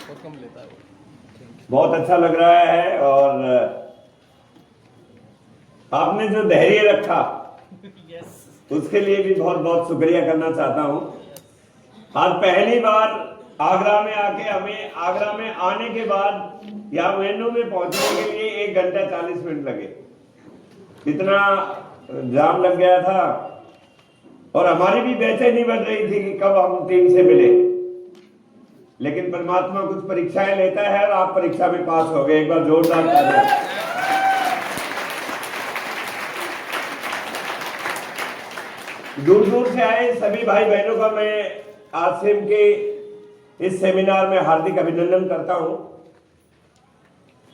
बहुत कम लेता है वो। बहुत अच्छा लग रहा है। और आपने जो धैर्य रखा उसके लिए भी बहुत बहुत शुक्रिया करना चाहता हूं। आज पहली बार आगरा में आके हमें आगरा में आने के बाद यहाँ मेनू में पहुंचने के लिए 1 घंटा 40 मिनट लगे। इतना जाम लग गया था और हमारी भी बेचैनी बढ़ रही थी कि कब हम टीम से मिले। लेकिन परमात्मा कुछ परीक्षाएं लेता है और आप परीक्षा में पास हो गए। एक बार जोरदार तालियां। दूर दूर से आए सभी भाई बहनों का मैं आसिम के इस सेमिनार में हार्दिक अभिनंदन करता हूं।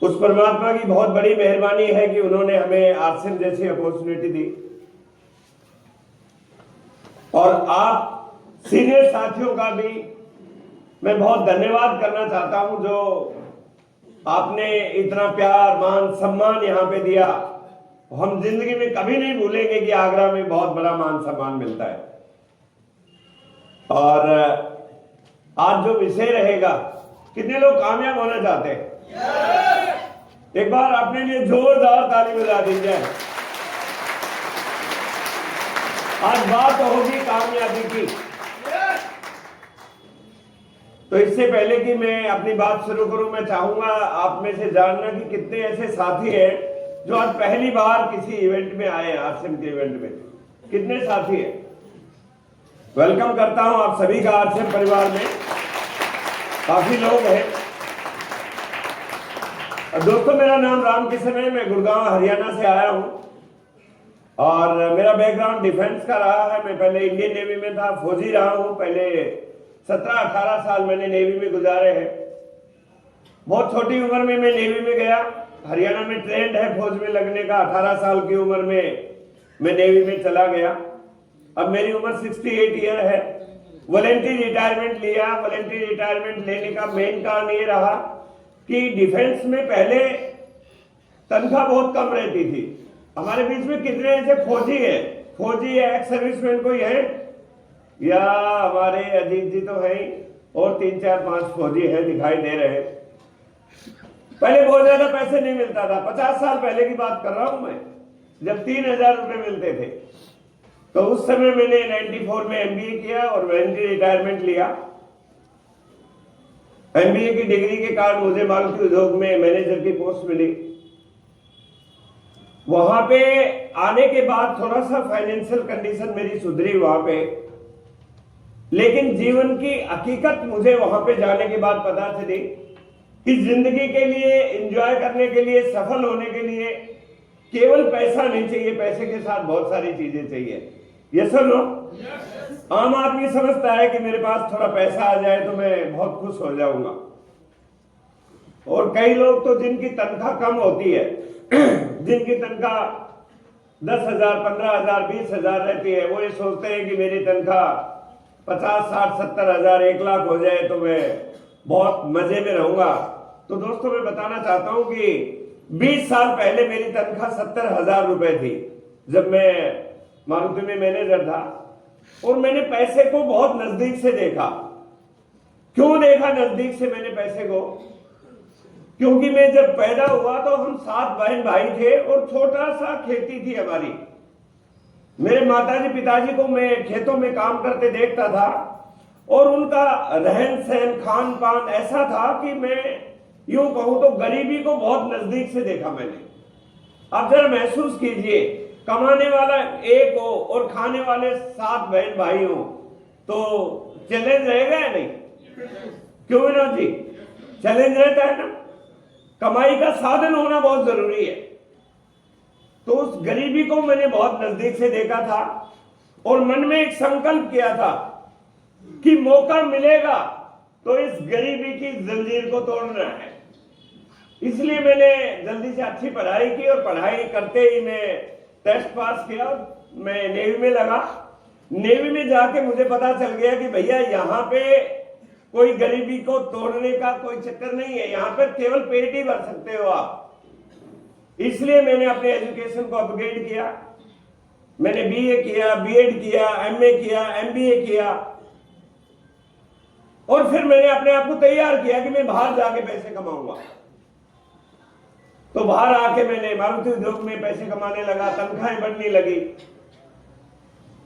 उस परमात्मा की बहुत बड़ी मेहरबानी है कि उन्होंने हमें आसिम जैसी अपॉर्चुनिटी दी। और आप सीनियर साथियों का भी मैं बहुत धन्यवाद करना चाहता हूं जो आपने इतना प्यार मान सम्मान यहां पे दिया। हम जिंदगी में कभी नहीं भूलेंगे कि आगरा में बहुत बड़ा मान सम्मान मिलता है। और आज जो विषय रहेगा, कितने लोग कामयाब होना चाहते हैं? एक बार अपने लिए जोरदार ताली बजा दीजिए। आज बात होगी कामयाबी की। तो इससे पहले कि मैं अपनी बात शुरू करूं, मैं चाहूंगा आप में से जानना कि कितने ऐसे साथी हैं जो आज पहली बार किसी इवेंट में आए हैं। आरसीएम के इवेंट में कितने साथी हैं? वेलकम करता हूं आप सभी का आरसीएम परिवार में। काफी लोग हैं। दोस्तों, मेरा नाम रामकिशन है। मैं गुड़गांव हरियाणा से आया हूं और मेरा बैकग्राउंड डिफेंस का रहा है। मैं पहले इंडियन नेवी में था, फौजी रहा हूं। पहले 17-18 साल मैंने नेवी में गुजारे हैं। बहुत छोटी उम्र में मैं नेवी में गया। हरियाणा में ट्रेंड है फौज में लगने का। 18 साल की उम्र में मैं नेवी में चला गया। अब मेरी उम्र 68 ईयर है। वॉलंटरी रिटायरमेंट लिया। वॉलंटरी रिटायरमेंट लेने का मेन कारण ये रहा कि डिफेंस में पहले तनख्वाह बहुत कम रहती थी। हमारे बीच में कितने ऐसे फौजी है, फौजी है, एक्स सर्विसमैन कोई है? या हमारे अजीत जी तो है ही, और 3-4-5 फौजी है दिखाई दे रहे हैं। पहले बहुत ज्यादा पैसे नहीं मिलता था। 50 साल पहले की बात कर रहा हूं मैं, जब 3000 रुपए मिलते थे। तो उस समय मैंने 94 में एमबीए किया और वॉलंटरी रिटायरमेंट लिया। एमबीए की डिग्री के कारण मुझे मारुति उद्योग में मैनेजर की पोस्ट मिली। वहां पे आने के बाद थोड़ा सा फाइनेंशियल कंडीशन मेरी सुधरी वहां पे। लेकिन जीवन की हकीकत मुझे वहां पे जाने के बाद पता चली कि जिंदगी के लिए, एंजॉय करने के लिए, सफल होने के लिए केवल पैसा नहीं चाहिए, पैसे के साथ बहुत सारी चीजें चाहिए। यस और नो? आम आदमी समझता है कि मेरे पास थोड़ा पैसा आ जाए तो मैं बहुत खुश हो जाऊंगा। और कई लोग तो जिनकी तनख्वाह कम होती है, जिनकी तनख्वाह 10,000, 15,000, 20,000 रहती है, वो ये सोचते हैं कि मेरी तनख्वाह 50, 60, 70,000, 1 लाख हो जाए तो मैं बहुत मजे में रहूंगा। तो दोस्तों, मैं बताना चाहता हूं कि 20 साल पहले मेरी तनख्वाह 70,000 रुपए थी जब मैं मारुति में मैनेजर था। और मैंने पैसे को बहुत नजदीक से देखा। क्यों देखा नजदीक से मैंने पैसे को? क्योंकि मैं जब पैदा हुआ तो हम 7 बहन भाई थे और छोटा सा खेती थी हमारी। मेरे माताजी पिताजी को मैं खेतों में काम करते देखता था और उनका रहन सहन, खान पान ऐसा था कि मैं यूं कहूं तो गरीबी को बहुत नजदीक से देखा मैंने। अब जरा महसूस कीजिए, कमाने वाला एक हो और खाने वाले 7 बहन भाई हो, तो चैलेंज रहेगा या नहीं? क्यों विनोद जी? चैलेंज रहता है ना। कमाई का साधन होना बहुत जरूरी है। तो उस गरीबी को मैंने बहुत नजदीक से देखा था और मन में एक संकल्प किया था कि मौका मिलेगा तो इस गरीबी की जंजीर को तोड़ना है। इसलिए मैंने जल्दी से अच्छी पढ़ाई की और पढ़ाई करते ही मैं टेस्ट पास किया। मैं नेवी में लगा। नेवी में जाके मुझे पता चल गया कि भैया यहाँ पे कोई गरीबी को तोड़ने का कोई चक्कर नहीं है, यहाँ पर केवल पेट ही भर सकते हो आप। इसलिए मैंने अपने एजुकेशन को अपग्रेड किया। मैंने बीए किया, बीएड किया, एमए किया, एमबीए किया और फिर मैंने अपने आप को तैयार किया कि मैं बाहर जाके पैसे कमाऊंगा। तो बाहर आके मैंने मारुति उद्योग में पैसे कमाने लगा, तनख्वाहें बढ़ने लगी।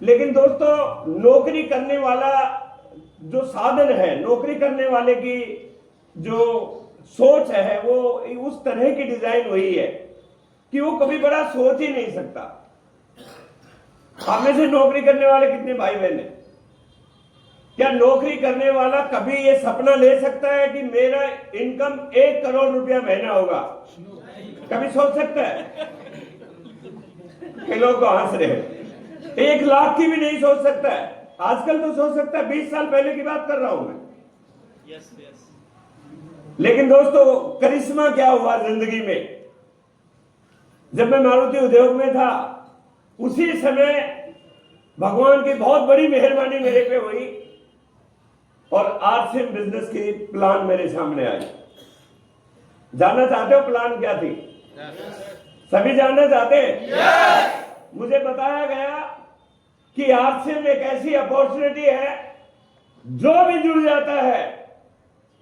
लेकिन दोस्तों, नौकरी करने वाला जो साधन है, नौकरी करने वाले की जो सोच है, वो उस तरह की डिजाइन हुई है कि वो कभी बड़ा सोच ही नहीं सकता। आप में से नौकरी करने वाले कितने भाई बहन हैं? क्या नौकरी करने वाला कभी ये सपना ले सकता है कि मेरा इनकम 1 करोड़ रुपया महीना होगा? कभी सोच सकता है? कई लोग तो हंस रहे हैं। 1 लाख की भी नहीं सोच सकता है। आजकल तो सोच सकता है, 20 साल पहले की बात कर रहा हूं मैं। लेकिन दोस्तों, करिश्मा क्या हुआ जिंदगी में? जब मैं मारुति उद्योग में था, उसी समय भगवान की बहुत बड़ी मेहरबानी मेरे पे हुई और आरसीएम बिजनेस की प्लान मेरे सामने आई। जानना चाहते हो प्लान क्या थी? सभी जानना चाहते हैं? मुझे बताया गया कि आरसीएम एक ऐसी अपॉर्चुनिटी है, जो भी जुड़ जाता है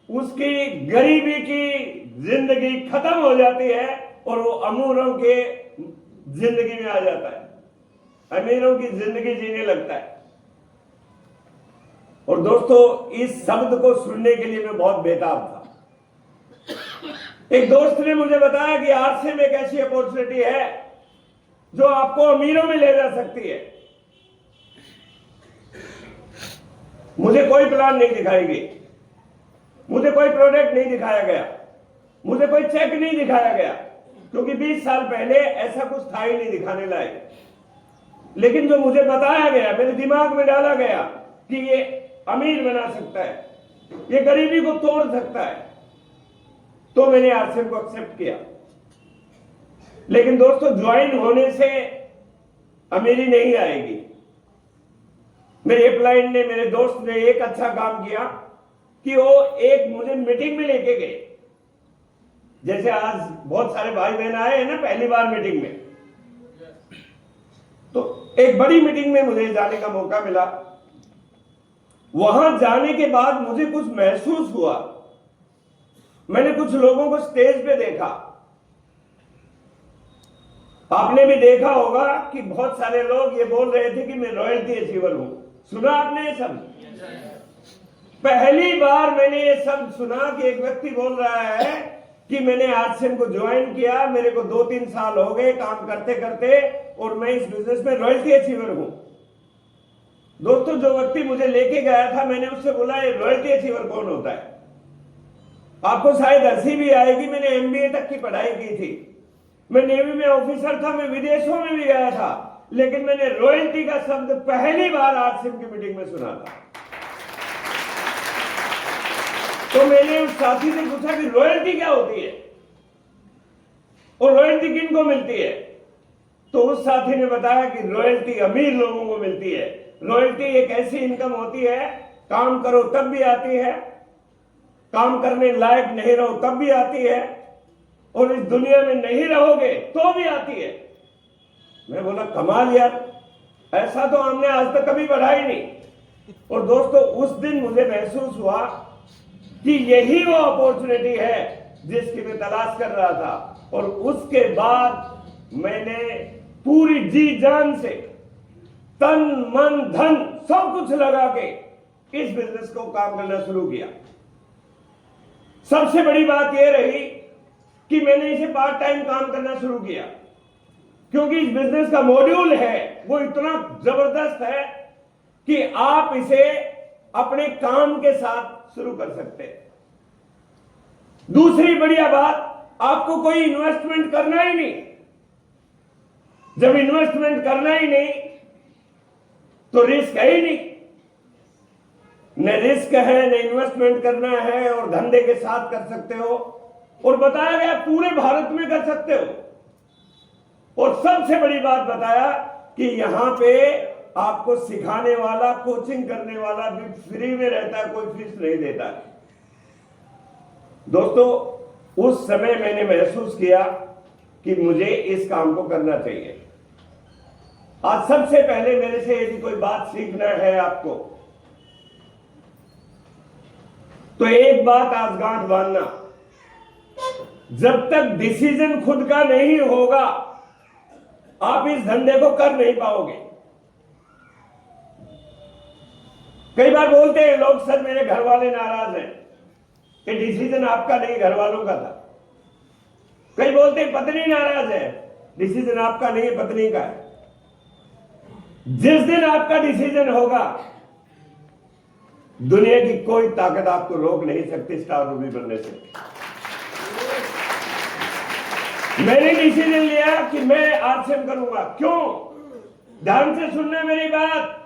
उसकी गरीबी की जिंदगी खत्म हो जाती है और वो अमीरों के जिंदगी में आ जाता है, अमीरों की जिंदगी जीने लगता है। और दोस्तों, इस शब्द को सुनने के लिए मैं बहुत बेताब था। एक दोस्त ने मुझे बताया कि आरसीएम एक ऐसी अपॉर्चुनिटी है जो आपको अमीरों में ले जा सकती है। मुझे कोई प्लान नहीं दिखाई गई, मुझे कोई प्रोडक्ट नहीं दिखाया गया, मुझे कोई चेक नहीं दिखाया गया, क्योंकि 20 साल पहले ऐसा कुछ था ही नहीं दिखाने लायक। लेकिन जो मुझे बताया गया, मेरे दिमाग में डाला गया कि ये अमीर बना सकता है, ये गरीबी को तोड़ सकता है, तो मैंने आरसीएम को एक्सेप्ट किया। लेकिन दोस्तों, ज्वाइन होने से अमीरी नहीं आएगी। मेरे अपलाइन ने, मेरे दोस्त ने एक अच्छा काम किया कि वो एक मुझे मीटिंग में लेके गए। जैसे आज बहुत सारे भाई बहन आए हैं ना पहली बार मीटिंग में, तो एक बड़ी मीटिंग में मुझे जाने का मौका मिला। वहां जाने के बाद मुझे कुछ महसूस हुआ। मैंने कुछ लोगों को स्टेज पे देखा। आपने भी देखा होगा कि बहुत सारे लोग ये बोल रहे थे कि मैं रॉयल्टी अचीवर हूं। सुना आपने ये सब? पहली बार मैंने ये सब सुना कि एक व्यक्ति बोल रहा है कि मैंने आरसीएम को ज्वाइन किया, मेरे को 2-3 साल हो गए काम करते करते, और मैं इस बिजनेस में रॉयल्टी अचीवर हूं। दोस्तों, जो व्यक्ति मुझे लेके गया था, मैंने उससे बोला, ये रॉयल्टी अचीवर कौन होता है? आपको शायद हंसी भी आएगी, मैंने एमबीए तक की पढ़ाई की थी, मैं नेवी में ऑफिसर था, मैं विदेशों में भी गया था, लेकिन मैंने रॉयल्टी का शब्द पहली बार आरसीएम की मीटिंग में सुना था। तो मैंने उस साथी से पूछा कि रॉयल्टी क्या होती है और रॉयल्टी किन को मिलती है? तो उस साथी ने बताया कि रॉयल्टी अमीर लोगों को मिलती है। रॉयल्टी एक ऐसी इनकम होती है, काम करो तब भी आती है, काम करने लायक नहीं रहो तब भी आती है, और इस दुनिया में नहीं रहोगे तो भी आती है। मैं बोला, कमाल यार, ऐसा तो हमने आज तक कभी बढ़ा ही नहीं। और दोस्तों, उस दिन मुझे महसूस हुआ कि यही वो अपॉर्चुनिटी है जिसकी मैं तलाश कर रहा था। और उसके बाद मैंने पूरी जी जान से, तन मन धन सब कुछ लगा के इस बिजनेस को काम करना शुरू किया। सबसे बड़ी बात यह रही कि मैंने इसे पार्ट टाइम काम करना शुरू किया, क्योंकि इस बिजनेस का मॉड्यूल है वो इतना जबरदस्त है कि आप इसे अपने काम के साथ शुरू कर सकते हैं। दूसरी बढ़िया बात, आपको कोई इन्वेस्टमेंट करना ही नहीं। जब इन्वेस्टमेंट करना ही नहीं तो रिस्क है ही नहीं। न रिस्क है, न इन्वेस्टमेंट करना है, और धंधे के साथ कर सकते हो, और बताया गया पूरे भारत में कर सकते हो। और सबसे बड़ी बात बताया कि यहां पे आपको सिखाने वाला, कोचिंग करने वाला भी फ्री में रहता है, कोई फीस नहीं देता है। दोस्तों, उस समय मैंने महसूस किया कि मुझे इस काम को करना चाहिए। आज सबसे पहले मेरे से यदि कोई बात सीखना है आपको, तो एक बात आज गांठ बांधना, जब तक डिसीजन खुद का नहीं होगा आप इस धंधे को कर नहीं पाओगे। कई बार बोलते हैं लोग, सर मेरे घर वाले नाराज हैं, कि डिसीजन आपका नहीं घर वालों का था। कई बोलते हैं पत्नी नाराज है, डिसीजन आपका नहीं है पत्नी का है। जिस दिन आपका डिसीजन होगा दुनिया की कोई ताकत आपको रोक नहीं सकती स्टार रूबी बनने से। मैंने डिसीजन लिया कि मैं आरसीएम करूंगा। क्यों? ध्यान से सुनना मेरी बात।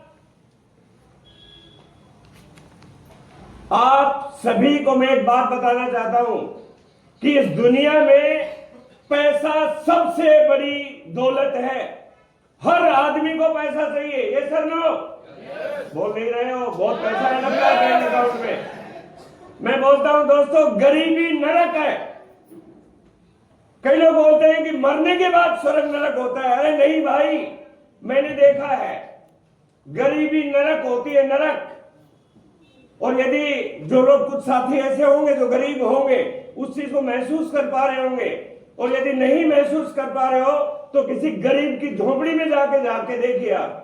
आप सभी को मैं एक बात बताना चाहता हूं कि इस दुनिया में पैसा सबसे बड़ी दौलत है। हर आदमी को पैसा चाहिए। ये सर नो बोल नहीं रहे हो, बहुत पैसा है लगता है बैंक अकाउंट में। मैं बोलता हूं दोस्तों, गरीबी नरक है। कई लोग बोलते हैं कि मरने के बाद स्वर्ग नरक होता है। अरे नहीं भाई, मैंने देखा है गरीबी नरक होती है, नरक। और यदि जो लोग, कुछ साथी ऐसे होंगे जो गरीब होंगे, उस चीज को महसूस कर पा रहे होंगे, और यदि नहीं महसूस कर पा रहे हो तो किसी गरीब की झोपड़ी में जाके देखिए आप।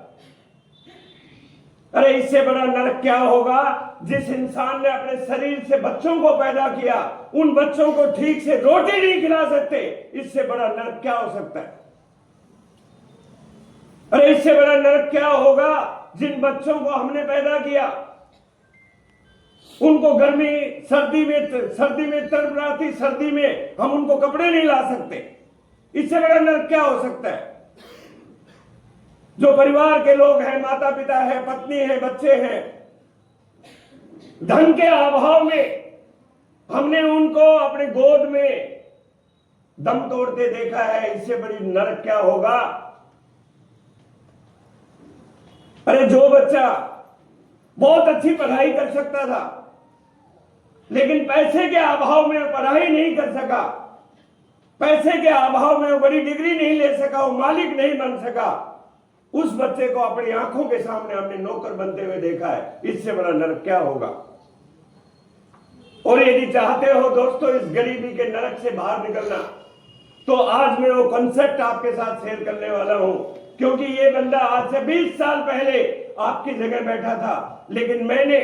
अरे इससे बड़ा नरक क्या होगा? जिस इंसान ने अपने शरीर से बच्चों को पैदा किया, उन बच्चों को ठीक से रोटी नहीं खिला सकते, इससे बड़ा नरक क्या हो सकता है? अरे इससे बड़ा नरक क्या होगा? जिन बच्चों को हमने पैदा किया, उनको गर्मी सर्दी में तड़पती सर्दी में हम उनको कपड़े नहीं ला सकते, इससे बड़ा नरक क्या हो सकता है? जो परिवार के लोग हैं, माता पिता है, पत्नी है, बच्चे हैं, धन के अभाव में हमने उनको अपने गोद में दम तोड़ते देखा है, इससे बड़ी नरक क्या होगा? अरे जो बच्चा बहुत अच्छी पढ़ाई कर सकता था लेकिन पैसे के अभाव में पढ़ाई नहीं कर सका, पैसे के अभाव में वो बड़ी डिग्री नहीं ले सका, वो मालिक नहीं बन सका, उस बच्चे को अपनी आंखों के सामने हमने नौकर बनते हुए देखा है, इससे बड़ा नरक क्या होगा? और यदि चाहते हो दोस्तों इस गरीबी के नरक से बाहर निकलना, तो आज मैं वो कॉन्सेप्ट आपके साथ शेयर करने वाला हूं, क्योंकि ये बंदा आज से 20 साल पहले आपकी जगह बैठा था, लेकिन मैंने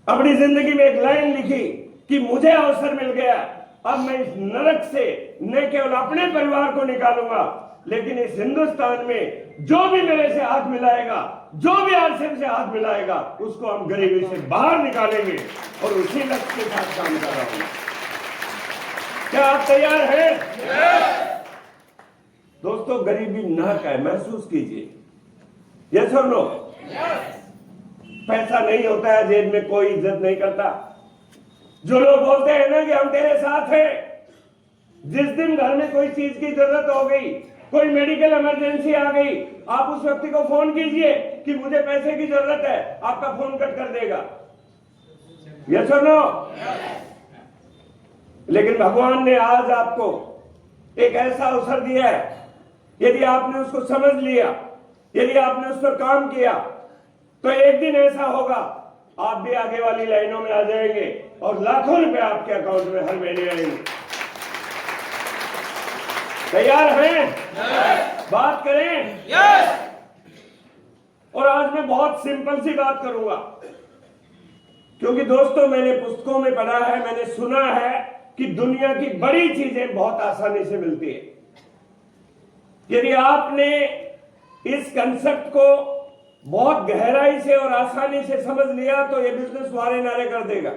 अपनी जिंदगी में एक लाइन लिखी कि मुझे अवसर मिल गया, अब मैं इस नरक से न केवल अपने परिवार को निकालूंगा, लेकिन इस हिंदुस्तान में जो भी मेरे से हाथ मिलाएगा, जो भी आरसीएम से हाथ मिलाएगा, उसको हम गरीबी से बाहर निकालेंगे। और उसी लक्ष्य के साथ काम कर रहा हूं। क्या आप तैयार हैं? दोस्तों गरीबी नरक है, महसूस कीजिए। यस और नो? पैसा नहीं होता है जेब में, कोई इज्जत नहीं करता। जो लोग बोलते हैं ना कि हम तेरे साथ हैं, जिस दिन घर में कोई चीज की जरूरत हो गई, कोई मेडिकल इमरजेंसी आ गई, आप उस व्यक्ति को फोन कीजिए कि मुझे पैसे की जरूरत है, आपका फोन कट कर देगा। यस और नो? लेकिन भगवान ने आज आपको एक ऐसा अवसर दिया है, यदि आपने उसको समझ लिया, यदि आपने उस पर काम किया, तो एक दिन ऐसा होगा आप भी आगे वाली लाइनों में आ जाएंगे और लाखों रुपए आपके अकाउंट में हर महीने आएंगे। तैयार हैं? बात करें? और आज मैं बहुत सिंपल सी बात करूंगा, क्योंकि दोस्तों मैंने पुस्तकों में पढ़ा है, मैंने सुना है कि दुनिया की बड़ी चीजें बहुत आसानी से मिलती है। यदि आपने इस कंसेप्ट को बहुत गहराई से और आसानी से समझ लिया तो ये बिजनेस वारे नारे कर देगा।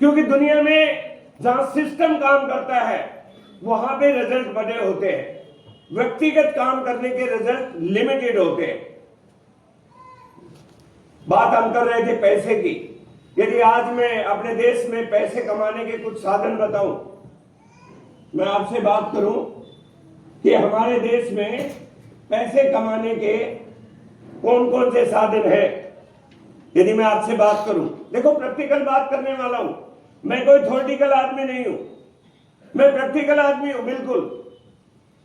क्योंकि दुनिया में जहां सिस्टम काम करता है वहां पे रिजल्ट बड़े होते हैं, व्यक्तिगत काम करने के रिजल्ट लिमिटेड होते हैं। बात हम कर रहे थे पैसे की। यदि आज मैं अपने देश में पैसे कमाने के कुछ साधन बताऊं, मैं आपसे बात करूं कि हमारे देश में पैसे कमाने के कौन कौन से साधन है, यदि मैं आपसे बात करूं। देखो प्रैक्टिकल बात करने वाला हूं, मैं कोई थ्योरेटिकल आदमी नहीं हूं, मैं प्रैक्टिकल आदमी हूं बिल्कुल।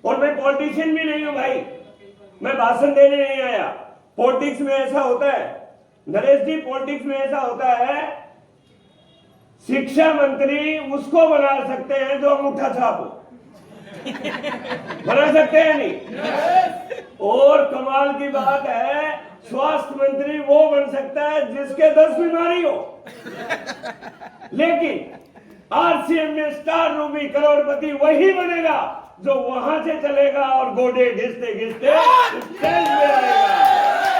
और मैं पॉलिटिशियन भी नहीं हूं भाई, मैं भाषण देने नहीं आया। पॉलिटिक्स में ऐसा होता है नरेश जी, पॉलिटिक्स में ऐसा होता है, शिक्षा मंत्री उसको बना सकते हैं जो अंगूठा छाप हो, बना सकते हैं नहीं। और कमाल की बात है, स्वास्थ्य मंत्री वो बन सकता है जिसके 10 बीमारी हो। लेकिन आरसीएम में स्टार रूबी करोड़पति वही बनेगा जो वहां से चलेगा और गोडे घिसते घिसते स्टेज में आएगा,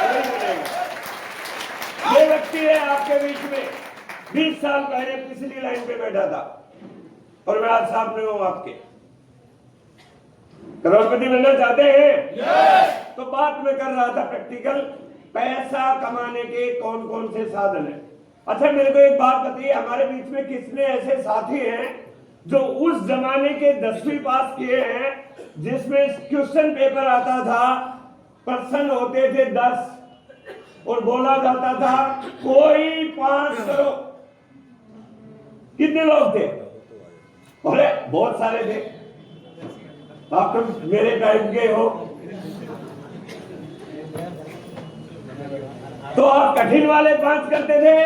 वही बनेगा। ये व्यक्ति है आपके बीच में, 20 साल पहले पिछली लाइन पे बैठा था और मैं आज सामने हूं आपके। करोड़पति बनना चाहते हैं? तो बात में कर रहा था प्रैक्टिकल, पैसा कमाने के कौन कौन से साधन है। अच्छा, मेरे को एक बात बताइए, हमारे बीच में कितने ऐसे साथी हैं जो उस जमाने के 10वीं पास किए हैं जिसमें क्वेश्चन पेपर आता था, प्रश्न होते थे 10 और बोला जाता था कोई 5 करो। कितने लोग थे? अरे बहुत सारे थे। आप तो मेरे टाइम के हो, तो आप कठिन वाले 5 करते थे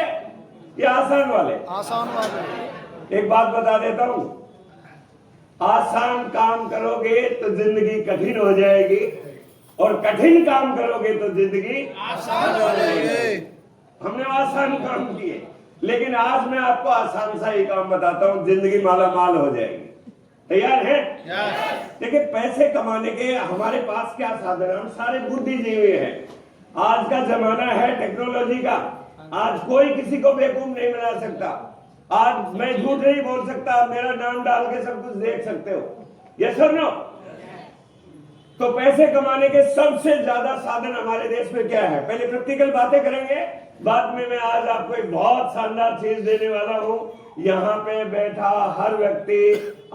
या आसान वाले? आसान वाले। एक बात बता देता हूं, आसान काम करोगे तो जिंदगी कठिन हो जाएगी और कठिन काम करोगे तो जिंदगी आसान हो जाएगी। हमने आसान काम किए, लेकिन आज मैं आपको आसान सा ही काम बताता हूं, जिंदगी माला माल हो जाएगी। तैयार है? देखिए, पैसे कमाने के हमारे पास क्या साधन है? हम सारे बुद्धिजीवी हैं। आज का जमाना है टेक्नोलॉजी का। आज कोई किसी को बेवकूफ नहीं बना सकता। आज मैं झूठ नहीं बोल सकता, मेरा नाम डाल के सब कुछ देख सकते हो। यस और नो? तो पैसे कमाने के सबसे ज्यादा साधन हमारे देश में क्या है? पहले प्रैक्टिकल बातें करेंगे, बाद में मैं आज आपको एक बहुत शानदार चीज देने वाला हूं। यहाँ पे बैठा हर व्यक्ति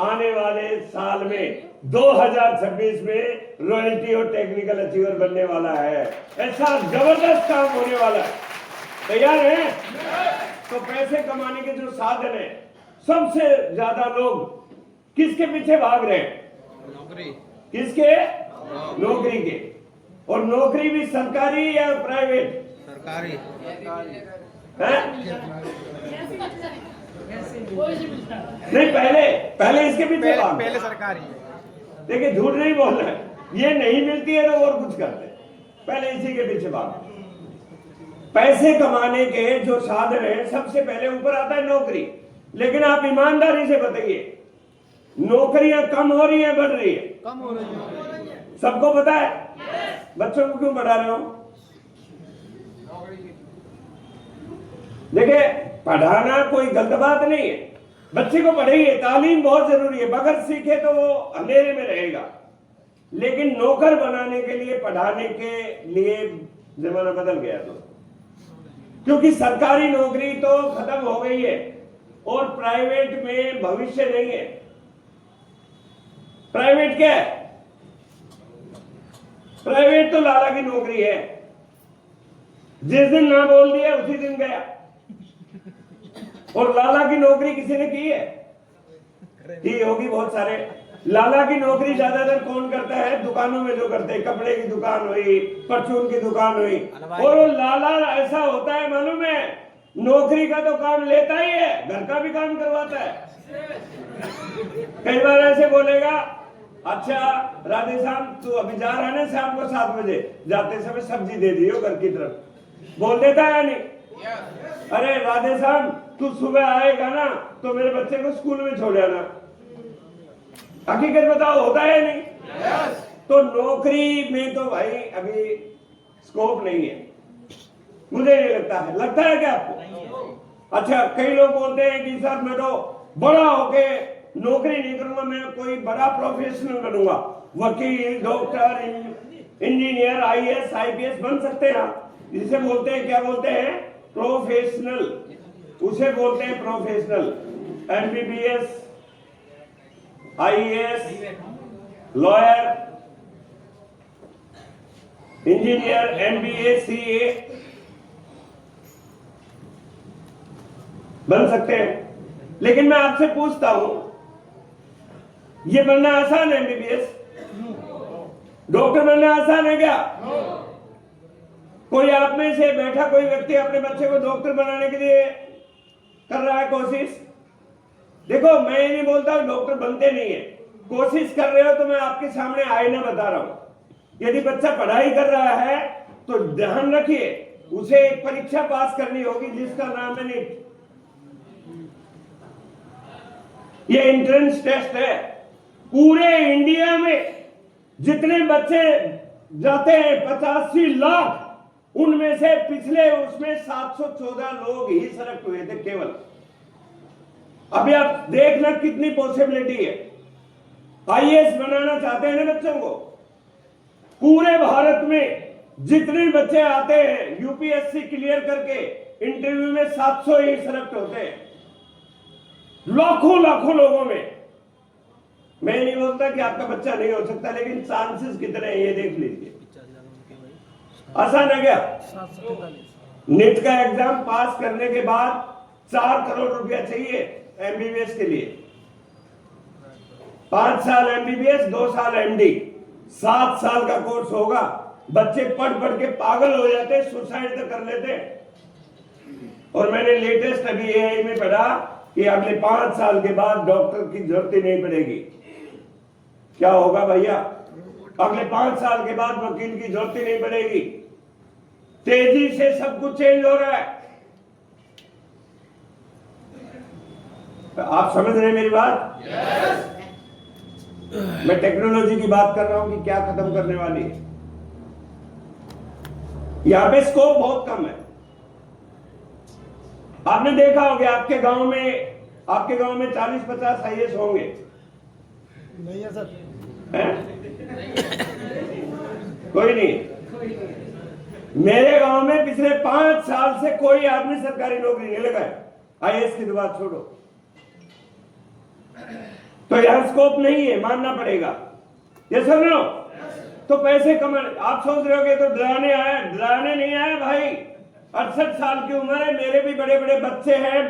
आने वाले साल में 2026 में रॉयल्टी और टेक्निकल अचीवर बनने वाला है। ऐसा जबरदस्त काम होने वाला है। तैयार है? तो पैसे कमाने के जो साधन है, सबसे ज्यादा लोग किसके पीछे भाग रहे हैं? नौकरी। किसके? नौकरी के। और नौकरी भी सरकारी या प्राइवेट? सरकारी। नहीं, पहले इसके पीछे भाग। पहले सरकारी। देखिए, झूठ नहीं बोलना है, ये नहीं मिलती है तो और कुछ करते, पहले इसी के पीछे भाग। पैसे कमाने के जो साधन है, सबसे पहले ऊपर आता है नौकरी। लेकिन आप ईमानदारी से बताइए, नौकरियां कम हो रही है, बढ़ रही है? कम हो रही है। सबको पता है? बच्चों को क्यों बढ़ा रहे हो? देखिए, पढ़ाना कोई गलत बात नहीं है, बच्चे को पढ़ाइए, तालीम बहुत जरूरी है। बगैर सीखे तो वो अंधेरे में रहेगा। लेकिन नौकर बनाने के लिए, पढ़ाने के लिए जमाना बदल गया दोस्तों, क्योंकि सरकारी नौकरी तो खत्म हो गई है और प्राइवेट में भविष्य नहीं है। प्राइवेट क्या है? प्राइवेट तो लाला की नौकरी है, जिस दिन ना बोल दिया उसी दिन गया। और लाला की नौकरी किसी ने की है? की होगी बहुत सारे। लाला की नौकरी ज्यादातर कौन करता है? दुकानों में जो करते हैं, कपड़े की दुकान हुई, परचून की दुकान हुई। और वो लाला ऐसा होता है, मालूम है, नौकरी का तो काम लेता ही है, घर का भी काम करवाता है। कई बार ऐसे बोलेगा, अच्छा राधे श्याम तू अभी जा रहा है ना, शाम को 7 बजे जाते समय सब्जी दे दियो घर की तरफ, बोल देता है नहीं? अरे राधे श्याम तू सुबह आएगा ना तो मेरे बच्चे को स्कूल में छोड़ आना। हकीकत बताओ, होता है नहीं? तो नौकरी में तो भाई अभी स्कोप नहीं है, मुझे नहीं लगता है। लगता है क्या आपको? अच्छा, कई लोग बोलते हैं कि सर मैं तो बड़ा होके नौकरी नहीं करूंगा, मैं कोई बड़ा प्रोफेशनल बनूंगा, वकील, डॉक्टर, इंजीनियर, आईएएस, आईपीएस बन सकते हैं आप। जिसे बोलते हैं, क्या बोलते हैं? प्रोफेशनल, उसे बोलते हैं professional. MBBS, IAS, lawyer, engineer, MBA, CA बन सकते हैं। लेकिन मैं आपसे पूछता हूं, ये बनना आसान है? एमबीबीएस, डॉक्टर बनना आसान है क्या? कोई आप में से बैठा कोई व्यक्ति अपने बच्चे को डॉक्टर बनाने के लिए कर रहा है कोशिश? देखो, मैं ये नहीं बोलता डॉक्टर बनते नहीं है, कोशिश कर रहे हो तो मैं आपके सामने आईना बता रहा हूं। यदि बच्चा पढ़ाई कर रहा है तो ध्यान रखिए, उसे एक परीक्षा पास करनी होगी जिसका नाम है नीट। ये एंट्रेंस टेस्ट है। पूरे इंडिया में जितने बच्चे जाते हैं 85 लाख, उनमें से पिछले उसमें 714 लोग ही सेलेक्ट हुए थे केवल। अभी आप देखना कितनी पॉसिबिलिटी है। आईएएस बनाना चाहते हैं ना बच्चों को? पूरे भारत में जितने बच्चे आते हैं यूपीएससी क्लियर करके इंटरव्यू में 700 ही सेलेक्ट होते हैं, लाखों लाखों लोगों में। मैं नहीं बोलता कि आपका बच्चा नहीं हो सकता, लेकिन चांसेस कितने हैं ये देख लीजिए। आसान है क्या? नीट का एग्जाम पास करने के बाद 4 करोड़ रुपया चाहिए एमबीबीएस के लिए। 5 साल एमबीबीएस, 2 साल एमडी, 7 साल का कोर्स होगा। बच्चे पढ़ पढ़ के पागल हो जाते, सुसाइड तो कर लेते। और मैंने लेटेस्ट अभी एआई में पढ़ा कि अगले 5 साल के बाद डॉक्टर की जरूरत ही नहीं पड़ेगी। क्या होगा भैया? अगले 5 साल के बाद वकील की जरूरत ही नहीं पड़ेगी। तेजी से सब कुछ चेंज हो रहा है। आप समझ रहे हैं मेरी बात? मैं टेक्नोलॉजी की बात कर रहा हूं कि क्या खत्म करने वाली है। यहां पे स्कोप बहुत कम है। आपने देखा होगा आपके गांव में 40-50 आईएएस होंगे। नहीं है सर। कोई नहीं। मेरे गांव में पिछले 5 साल से कोई आदमी सरकारी नौकरी नहीं लगा है। आईएएस की तो बात छोड़ो। तो यहां स्कोप नहीं है, मानना पड़ेगा। ये समझ लो। तो पैसे कमाने आप सोच रहे होगे तो डराने आया, डराने नहीं आया भाई। 68 साल की उम्र है, मेरे भी बड़े बड़े बच्चे हैं,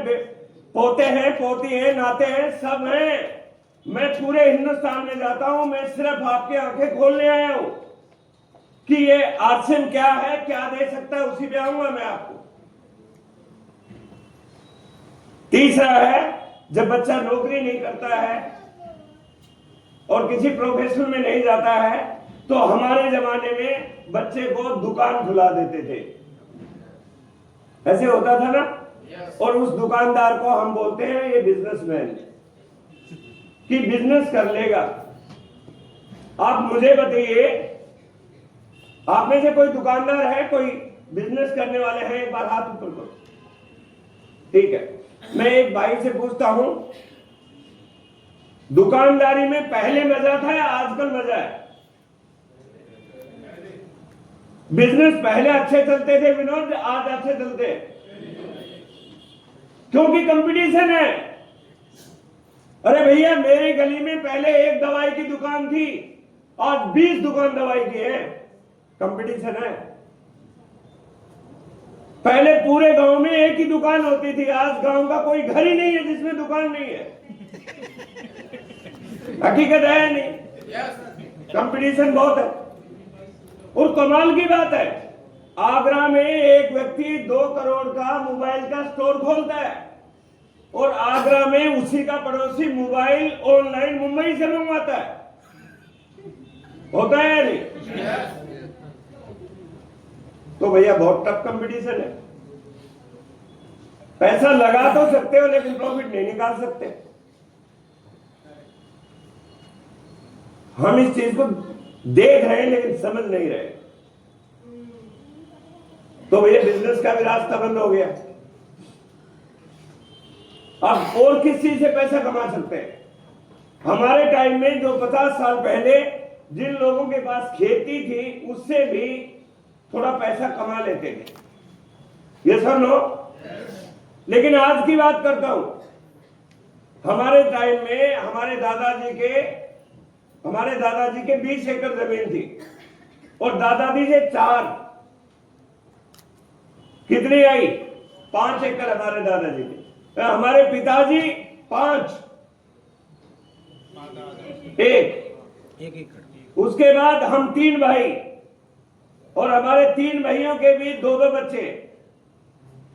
पोते हैं, पोती हैं, नाते हैं, सब हैं। मैं पूरे हिंदुस्तान में जाता हूं। मैं सिर्फ आपके आंखें खोलने आया हूं कि ये आरसीएम क्या है, क्या दे सकता है, उसी पे आऊंगा मैं आपको। तीसरा है, जब बच्चा नौकरी नहीं करता है और किसी प्रोफेशन में नहीं जाता है तो हमारे जमाने में बच्चे को दुकान खुला देते थे। ऐसे होता था ना? और उस दुकानदार को हम बोलते हैं ये बिजनेसमैन कि बिजनेस कर लेगा। आप मुझे बताइए, आप में से कोई दुकानदार है, कोई बिजनेस करने वाले हैं? एक बार हाथ ऊपर करो। ठीक है, मैं एक भाई से पूछता हूं, दुकानदारी में पहले मजा था या आजकल मजा है? बिजनेस पहले अच्छे चलते थे विनोद, आज अच्छे चलते हैं क्योंकि कंपटीशन है। अरे भैया, मेरी गली में पहले एक दवाई की दुकान थी, आज 20 दुकान दवाई की है। कंपटीशन है। पहले पूरे गांव में एक ही दुकान होती थी, आज गांव का कोई घर ही नहीं है जिसमें दुकान नहीं है। हकीकत है नहीं? कंपटीशन बहुत है। और कमाल की बात है, आगरा में एक व्यक्ति 2 करोड़ का मोबाइल का स्टोर खोलता है और आगरा में उसी का पड़ोसी मोबाइल ऑनलाइन मुंबई से मंगवाता है। होता है नहीं? तो भैया बहुत टफ कंपटीशन है। पैसा लगा तो सकते हो लेकिन प्रॉफिट नहीं निकाल सकते। हम इस चीज को देख रहे हैं लेकिन समझ नहीं रहे। तो भैया बिजनेस का भी रास्ता बंद हो गया। अब और किस चीज से पैसा कमा सकते हैं? हमारे टाइम में जो 50 साल पहले जिन लोगों के पास खेती थी उससे भी थोड़ा पैसा कमा लेते थे। ये सब नो। लेकिन आज की बात करता हूं, हमारे टाइम में हमारे दादाजी के 20 एकड़ जमीन थी और दादाजी से 4। कितनी आई? 5 एकड़ हमारे दादाजी के। हमारे पिताजी 5, 1 एकड़। उसके बाद हम 3 भाई, और हमारे 3 भाइयों के भी 2-2 बच्चे।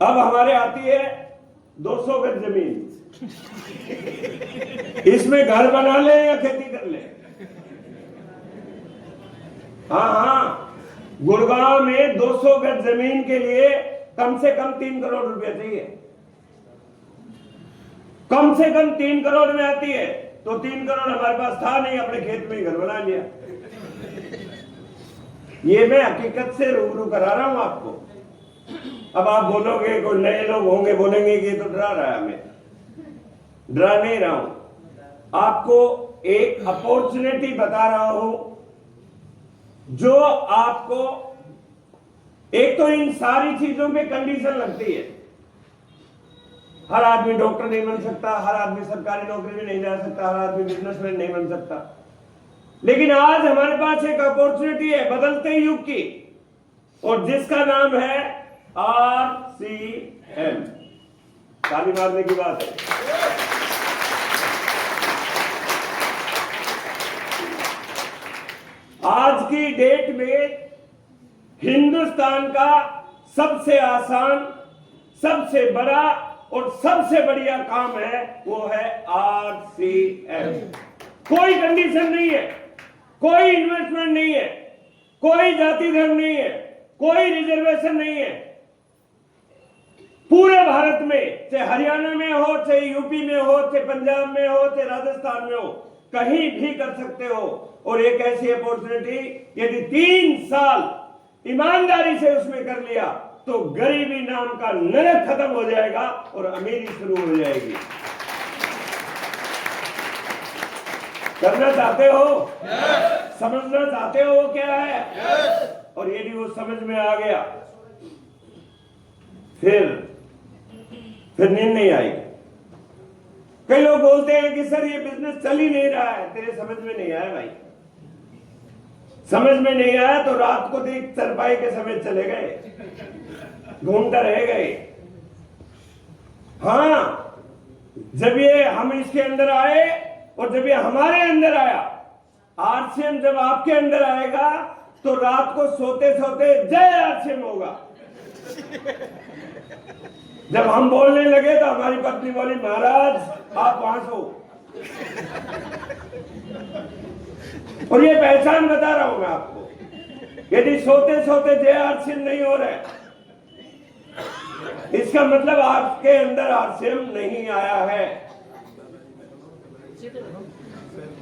अब हमारे आती है 200 गज जमीन, इसमें घर बना ले या खेती कर ले। हाँ, गुड़गांव में 200 गज जमीन के लिए कम से कम 3 करोड़ रुपया चाहिए, कम से कम 3 करोड़ में आती है। तो 3 करोड़ हमारे पास था नहीं, अपने खेत में ही घर बना लिया। ये मैं हकीकत से रूबरू करा रहा हूं आपको। अब आप बोलोगे, कोई नए लोग होंगे बोलेंगे कि ये तो डरा रहा है हमें। डरा नहीं रहा हूं, आपको एक अपॉर्चुनिटी बता रहा हूं जो आपको, एक तो इन सारी चीजों पे कंडीशन लगती है। हर आदमी डॉक्टर नहीं बन सकता, हर आदमी सरकारी नौकरी में नहीं जा सकता, हर आदमी बिजनेसमैन नहीं बन सकता। लेकिन आज हमारे पास एक अपॉर्चुनिटी है बदलते युग की, और जिसका नाम है RCM। ताली मारने की बात है। आज की डेट में हिंदुस्तान का सबसे आसान, सबसे बड़ा और सबसे बढ़िया काम है, वो है RCM। कोई कंडीशन नहीं है, कोई इन्वेस्टमेंट नहीं है, कोई जाति धर्म नहीं है, कोई रिजर्वेशन नहीं है। पूरे भारत में, चाहे हरियाणा में हो, चाहे यूपी में हो, चाहे पंजाब में हो, चाहे राजस्थान में हो, कहीं भी कर सकते हो। और एक ऐसी अपॉर्चुनिटी, यदि 3 साल ईमानदारी से उसमें कर लिया तो गरीबी नाम का नरक खत्म हो जाएगा और अमीरी शुरू हो जाएगी। करना चाहते हो? समझना चाहते हो वो क्या है? और यदि वो समझ में आ गया, फिर नींद नहीं आएगी। कई लोग बोलते हैं कि सर ये बिजनेस चल ही नहीं रहा है। तेरे समझ में नहीं आया भाई, समझ में नहीं आया तो रात को देख चरपाई के समय चले गए, घूमता रह गए। हाँ, जब ये हम इसके अंदर आए और जब ये हमारे अंदर आया, RCM जब आपके अंदर आएगा तो रात को सोते सोते जय RCM होगा। जब हम बोलने लगे तो हमारी पत्नी बोली, महाराज आप वहां सो। और ये पहचान बता रहा हूं मैं आपको, यदि सोते सोते जय RCM नहीं हो रहे, इसका मतलब आपके अंदर RCM नहीं आया है।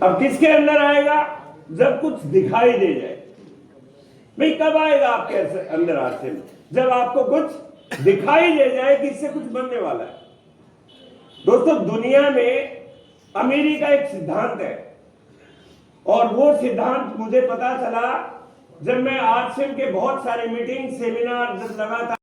अब किसके अंदर आएगा? जब कुछ दिखाई दे जाए। भाई कब आएगा आपके अंदर RCM? जब आपको कुछ दिखाई दे जाए कि इससे कुछ बनने वाला है। दोस्तों, दुनिया में अमीरी का एक सिद्धांत है, और वो सिद्धांत मुझे पता चला जब मैं RCM के बहुत सारे मीटिंग सेमिनार जब लगा था।